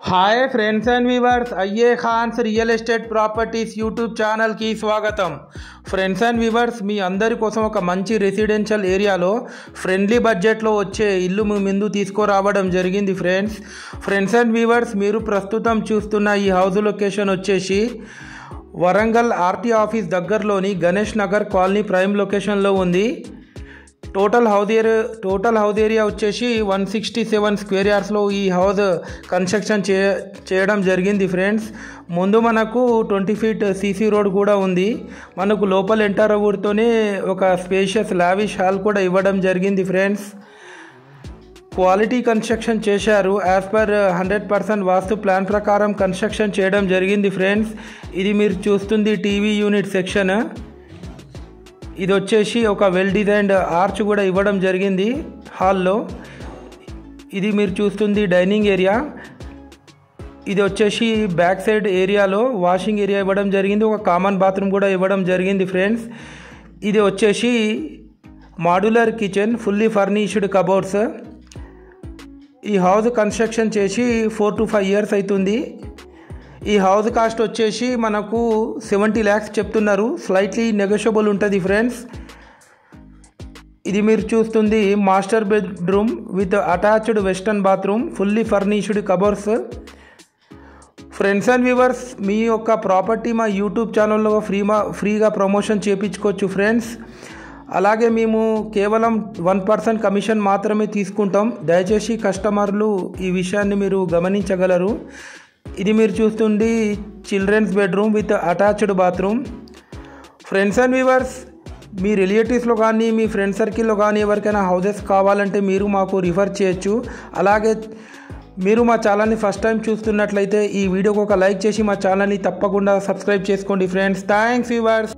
Hi friends and viewers, అయ్యే ఖాన్స్ real estate properties YouTube ఛానల్కి స్వాగతం. ఫ్రెండ్స్ అండ్ వ్యూవర్స్, మీ అందరి కోసం ఒక మంచి రెసిడెన్షియల్ ఏరియాలో ఫ్రెండ్లీ బడ్జెట్లో వచ్చే ఇల్లు మీ ముందు తీసుకురావడం జరిగింది. ఫ్రెండ్స్ అండ్ వ్యూవర్స్, మీరు ప్రస్తుతం చూస్తున్న ఈ హౌస్ లొకేషన్ వచ్చేసి వరంగల్ ఆర్టీ ఆఫీస్ దగ్గరలోని గణేష్ నగర్ కాలనీ ప్రైమ్ లొకేషన్లో ఉంది. టోటల్ హౌస్ ఏరియా వచ్చేసి 167 స్క్వేర్ యార్డ్స్లో ఈ హౌస్ కన్స్ట్రక్షన్ చేయడం జరిగింది. ఫ్రెండ్స్, ముందు మనకు 20 ఫీట్ సీసీ రోడ్ కూడా ఉంది. మనకు లోపల ఎంటర్ అవ్వడంతోనే ఒక స్పేషియస్ లావిష్ హాల్ కూడా ఇవ్వడం జరిగింది. ఫ్రెండ్స్, క్వాలిటీ కన్స్ట్రక్షన్ చేశారు. యాజ్ పర్ 100% వాస్తు ప్లాన్ ప్రకారం కన్స్ట్రక్షన్ చేయడం జరిగింది. ఫ్రెండ్స్, ఇది మీరు చూస్తుంది టీవీ యూనిట్ సెక్షన్. ఇది వచ్చేసి ఒక వెల్ డిజైన్డ్ ఆర్చ్ కూడా ఇవ్వడం జరిగింది హాల్లో. ఇది మీరు చూస్తుంది డైనింగ్ ఏరియా. ఇది వచ్చేసి బ్యాక్ సైడ్ ఏరియాలో వాషింగ్ ఏరియా ఇవ్వడం జరిగింది. ఒక కామన్ బాత్రూమ్ కూడా ఇవ్వడం జరిగింది. ఫ్రెండ్స్, ఇది వచ్చేసి modular kitchen, fully furnished cupboards. ఈ హౌస్ కన్స్ట్రక్షన్ చేసి 4 to 5 years అవుతుంది. ఈ హౌస్ కాస్ట్ వచ్చేసి మనకు 70 lakhs చెప్తున్నారు. స్లైట్లీ నెగోషియబుల్ ఉంటుంది. ఫ్రెండ్స్, ఇది మీరు చూస్తుంది master bedroom with attached western bathroom, fully furnished cupboards. Friends and viewers, మీ యొక్క ప్రాపర్టీ మా యూట్యూబ్ ఛానల్లో ఫ్రీగా ప్రమోషన్ చేయించుకోవచ్చు. ఫ్రెండ్స్, అలాగే మేము కేవలం 1% కమిషన్ మాత్రమే తీసుకుంటాం. దయచేసి కస్టమర్లు ఈ విషయాన్ని మీరు గమనించగలరు. ఇది మీరు చూస్తుంది children's bedroom with attached bathroom. Friends and viewers, మీ రిలేటివ్స్లో కానీ మీ ఫ్రెండ్ సర్కిల్లో కానీ ఎవరికైనా హౌసెస్ కావాలంటే మీరు మాకు రిఫర్ చేయొచ్చు. అలాగే మీరు మా ఛానల్ని ఫస్ట్ టైం చూస్తున్నట్లయితే ఈ వీడియోకి ఒక లైక్ చేసి మా ఛానల్ని తప్పకుండా సబ్స్క్రైబ్ చేసుకోండి. Friends, thanks viewers.